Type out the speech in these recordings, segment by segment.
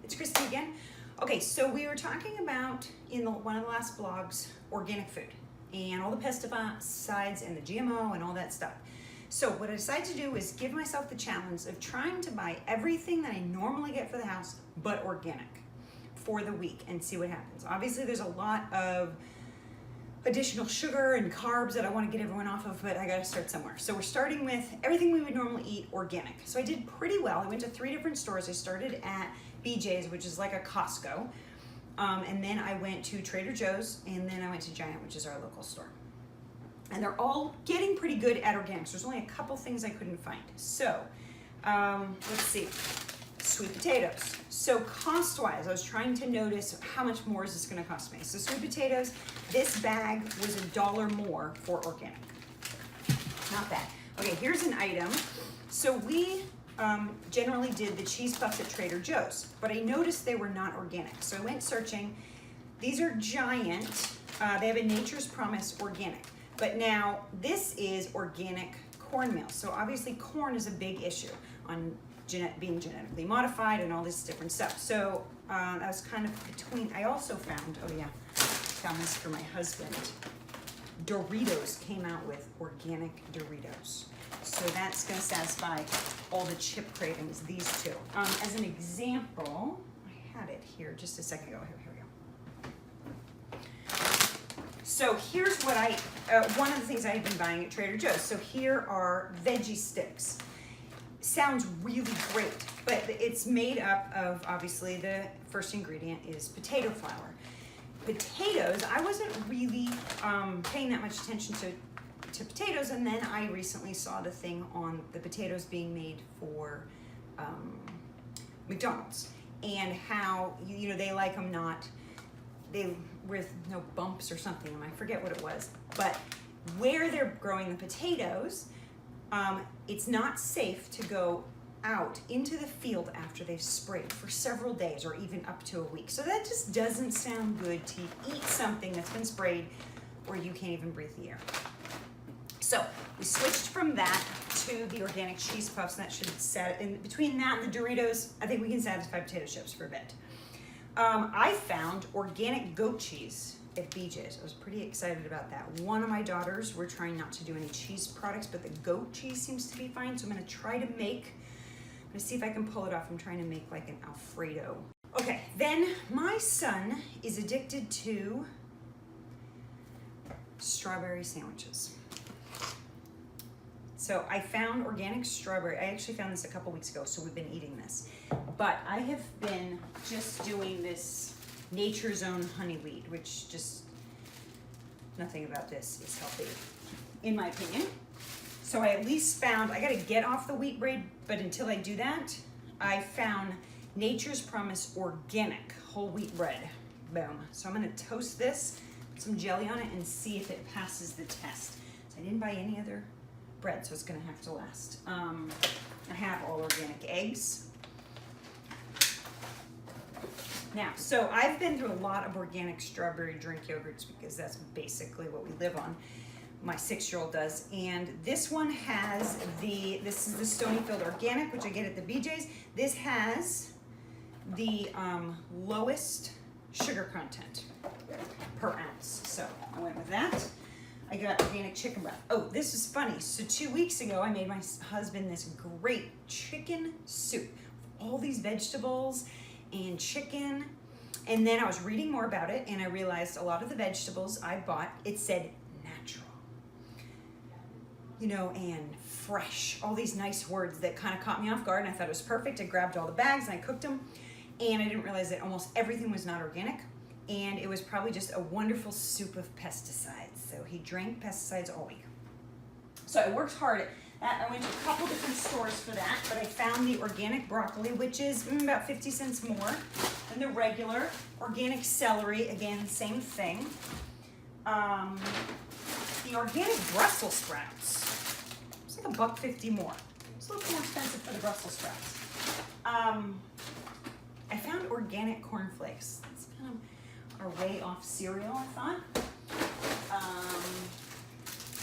It's Christy again. Okay, so we were talking about in one of the last blogs, organic food and all the pesticides and the GMO and all that stuff. So what I decided to do is give myself the challenge of trying to buy everything that I normally get for the house, but organic for the week and see what happens. Obviously there's a lot of additional sugar and carbs that I want to get everyone off of, but I got to start somewhere. So we're starting with everything we would normally eat organic. So I did pretty well. I went to 3 different stores. I started at BJ's, which is like a Costco. And then I went to Trader Joe's, and then I went to Giant, which is our local store. And they're all getting pretty good at organics. There's only a couple things I couldn't find. So let's see. Sweet potatoes. So cost-wise, I was trying to notice how much more is this going to cost me. So sweet potatoes, this bag was $1 more for organic. Not bad. Okay, here's an item. So we generally did the cheese puffs at Trader Joe's, but I noticed they were not organic. So I went searching. These are Giant. They have a Nature's Promise organic. But now this is organic cornmeal. So obviously corn is a big issue on being genetically modified and all this different stuff. So that was kind of between. I also found, oh yeah, found this for my husband. Doritos came out with organic Doritos. So that's going to satisfy all the chip cravings, these two. As an example, I had it here just a second ago. Here we go. So here's what one of the things I've been buying at Trader Joe's. So here are veggie sticks. Sounds really great, but it's made up of, obviously, the first ingredient is potato flour. Potatoes, I wasn't really paying that much attention to potatoes, and then I recently saw the thing on the potatoes being made for McDonald's, and how they like them with no bumps or something, and I forget what it was, but where they're growing the potatoes, it's not safe to go out into the field after they've sprayed for several days or even up to a week. So that just doesn't sound good to eat something that's been sprayed where you can't even breathe the air. So we switched from that to the organic cheese puffs, and that should in between that and the Doritos, I think we can satisfy potato chips for a bit. I found organic goat cheese at BJ's. I was pretty excited about that. One of my daughters, we're trying not to do any cheese products, but the goat cheese seems to be fine. So I'm going to try to make, I'm going to see if I can pull it off. I'm trying to make like an Alfredo. Okay, then my son is addicted to strawberry sandwiches. So I found organic strawberry. I actually found this a couple weeks ago, so we've been eating this. But I have been just doing this Nature's Own honey wheat, which just, nothing about this is healthy, in my opinion. So I at least found, I gotta get off the wheat bread, but until I do that, I found Nature's Promise organic whole wheat bread. Boom. So I'm gonna toast this, put some jelly on it, and see if it passes the test. So I didn't buy any other bread, so it's gonna have to last. I have all organic eggs. Now, so I've been through a lot of organic strawberry drink yogurts because that's basically what we live on. My 6-year-old does. And this one has this is the Stonyfield Organic, which I get at the BJ's. This has the lowest sugar content per ounce. So I went with that. I got organic chicken broth. Oh, this is funny. So 2 weeks ago, I made my husband this great chicken soup. All these vegetables and chicken, and then I was reading more about it, and I realized a lot of the vegetables I bought, it said natural, and fresh, all these nice words that kind of caught me off guard, and I thought it was perfect. I grabbed all the bags and I cooked them, and I didn't realize that almost everything was not organic, and it was probably just a wonderful soup of pesticides. So he drank pesticides all week. So I worked hard at that. I went to a couple different stores for that, but I found the organic broccoli, which is about 50 cents more than the regular. Organic celery, again, same thing. The organic Brussels sprouts, it's like $1.50 more. It's a little more expensive for the Brussels sprouts. I found organic cornflakes. It's kind of our way off cereal, I thought.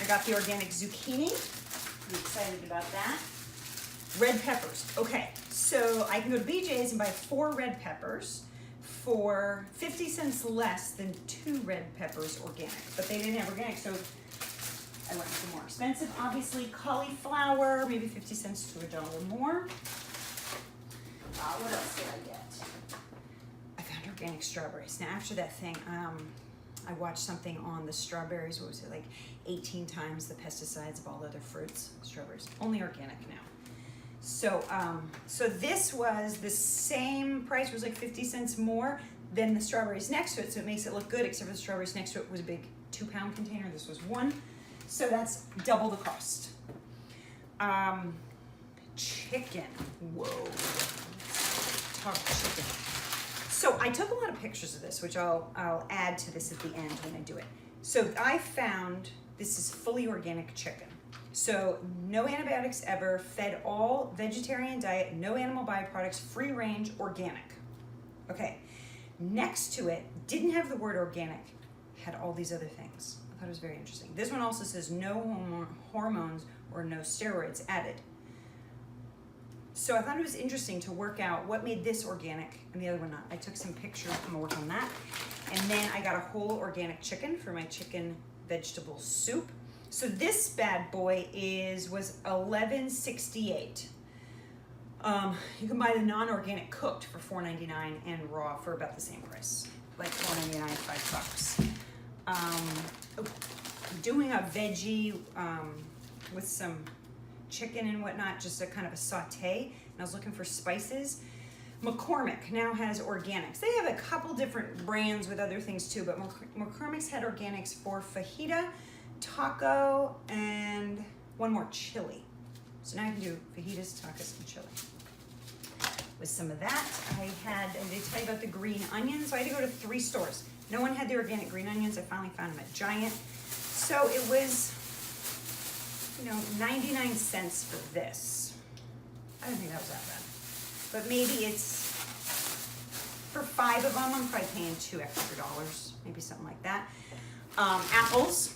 I got the organic zucchini. I'm excited about that. Red peppers. Okay, so I can go to BJ's and buy 4 red peppers for 50 cents less than 2 red peppers organic. But they didn't have organic, so I went with the more expensive. Obviously, cauliflower, maybe 50 cents to $1 more. What else did I get? I found organic strawberries. Now, after that thing, I watched something on the strawberries. What was it, like 18 times the pesticides of all other fruits? Strawberries, only organic now. So, so this was the same price. It was like 50 cents more than the strawberries next to it. So it makes it look good, except for the strawberries next to it was a big 2-pound container. This was 1. So that's double the cost. Chicken. Whoa. Let's talk chicken. So I took a lot of pictures of this, which I'll add to this at the end when I do it. So I found this is fully organic chicken. So no antibiotics ever, fed all vegetarian diet, no animal byproducts, free range, organic. Okay, next to it, didn't have the word organic, had all these other things. I thought it was very interesting. This one also says no hormones or no steroids added. So I thought it was interesting to work out what made this organic and the other one not. I took some pictures, I'm gonna work on that. And then I got a whole organic chicken for my chicken vegetable soup. So this bad boy was $11.68. You can buy the non-organic cooked for $4.99 and raw for about the same price, like $4.99, $5. Doing a veggie with some chicken and whatnot, just a kind of a saute, and I was looking for spices. McCormick now has organics. They have a couple different brands with other things too, but McCormick's had organics for fajita, taco, and one more, chili. So now I can do fajitas, tacos, and chili. With some of that, I did tell you about the green onions. So I had to go to 3 stores. No one had the organic green onions. I finally found them at Giant. So it was, 99 cents for this. I don't think that was that bad. But maybe it's, for 5 of them, I'm probably paying $2 extra, maybe something like that. Apples,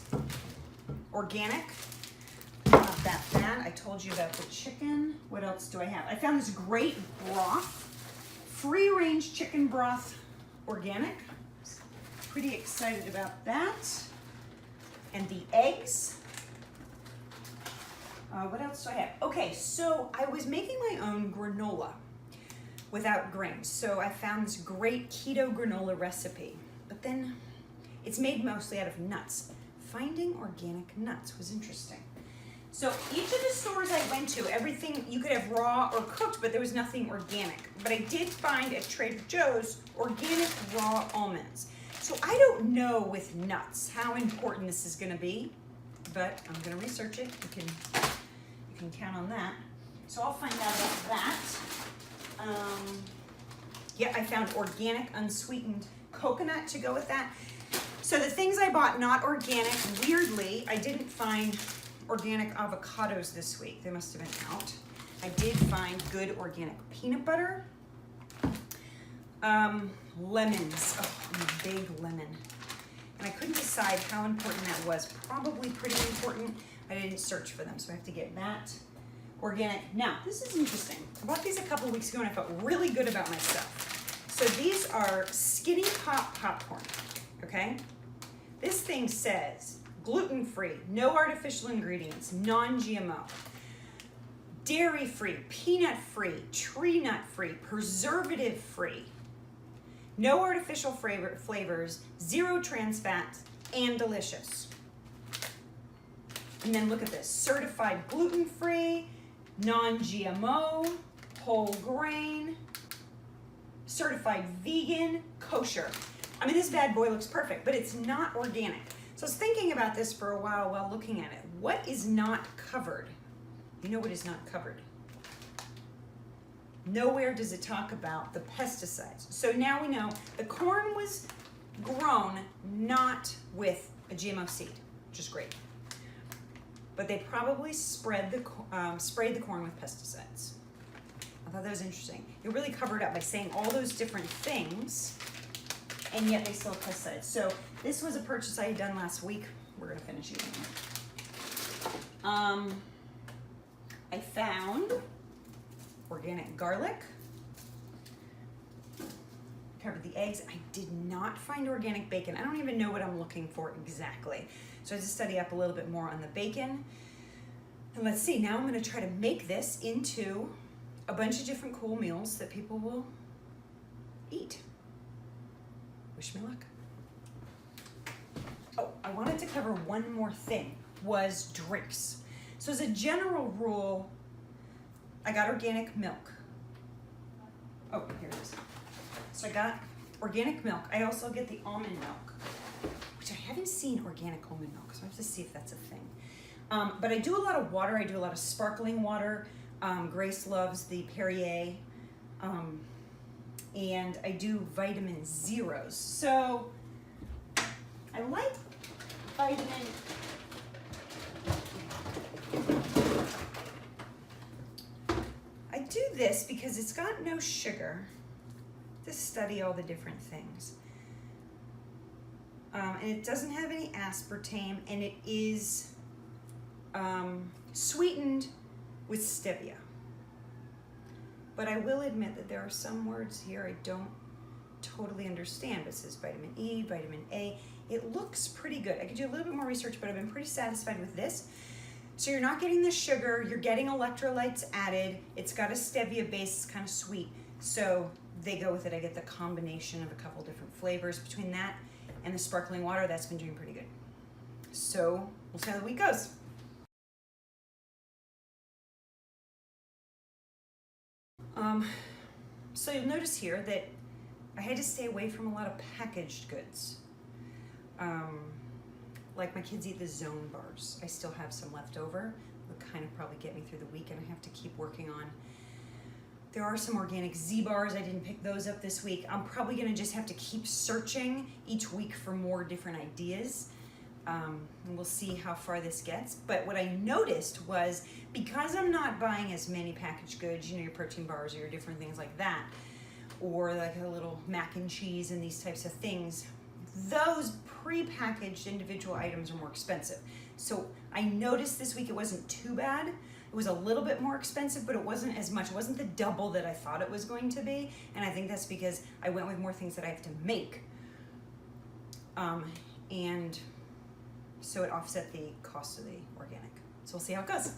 organic. Not that bad. I told you about the chicken. What else do I have? I found this great broth, free range chicken broth, organic. Pretty excited about that. And the eggs. What else do I have? Okay, so I was making my own granola without grains. So I found this great keto granola recipe, but then it's made mostly out of nuts. Finding organic nuts was interesting. So each of the stores I went to, everything you could have raw or cooked, but there was nothing organic. But I did find at Trader Joe's organic raw almonds. So I don't know with nuts how important this is gonna be, but I'm gonna research it. You can count on that. So I'll find out about that. Yeah, I found organic unsweetened coconut to go with that. So the things I bought not organic, weirdly, I didn't find organic avocados this week. They must have been out. I did find good organic peanut butter. Lemons, a big lemon. And I couldn't decide how important that was. Probably pretty important. I didn't search for them, so I have to get that. Organic. Now, this is interesting. I bought these a couple weeks ago and I felt really good about my stuff. So these are Skinny Pop popcorn, okay? This thing says gluten-free, no artificial ingredients, non-GMO, dairy-free, peanut-free, tree nut-free, preservative-free, no artificial flavors, 0 trans fats, and delicious. And then look at this, certified gluten-free, non-GMO, whole grain, certified vegan, kosher. I mean, this bad boy looks perfect, but it's not organic. So I was thinking about this for a while looking at it. What is not covered? You know what is not covered? Nowhere does it talk about the pesticides. So now we know the corn was grown not with a GMO seed, which is great. But they probably sprayed the corn with pesticides. I thought that was interesting. It really covered up by saying all those different things, and yet they still have pesticides. So this was a purchase I had done last week. We're gonna finish using it. I found organic garlic. Covered the eggs. I did not find organic bacon. I don't even know what I'm looking for exactly. So I had to study up a little bit more on the bacon. And let's see, now I'm gonna try to make this into a bunch of different cool meals that people will eat. Wish me luck. Oh, I wanted to cover one more thing, was drinks. So as a general rule, I got organic milk. Oh, here it is. So I got organic milk. I also get the almond milk, which I haven't seen organic almond milk, so I have to see if that's a thing. But I do a lot of water. I do a lot of sparkling water. Grace loves the Perrier. And I do vitamin zeros. So I like vitamin. I do this because it's got no sugar. To study all the different things. And it doesn't have any aspartame, and it is sweetened with stevia. But I will admit that there are some words here I don't totally understand. It says vitamin E, vitamin A. It looks pretty good. I could do a little bit more research, but I've been pretty satisfied with this. So you're not getting the sugar, you're getting electrolytes added. It's got a stevia base, it's kind of sweet. So they go with it. I get the combination of a couple different flavors. Between that and the sparkling water, that's been doing pretty good. So we'll see how the week goes. So you'll notice here that I had to stay away from a lot of packaged goods. Like my kids eat the Zone bars. I still have some left over. It'll kind of probably get me through the week, and I have to keep working on. There are some organic Z bars. I didn't pick those up this week. I'm probably gonna just have to keep searching each week for more different ideas. And we'll see how far this gets. But what I noticed was, because I'm not buying as many packaged goods, you know, your protein bars or your different things like that, or like a little mac and cheese and these types of things, those pre-packaged individual items are more expensive. So I noticed this week it wasn't too bad. It was a little bit more expensive, but it wasn't as much. It wasn't the double that I thought it was going to be. And I think that's because I went with more things that I have to make. And so it offset the cost of the organic. So we'll see how it goes.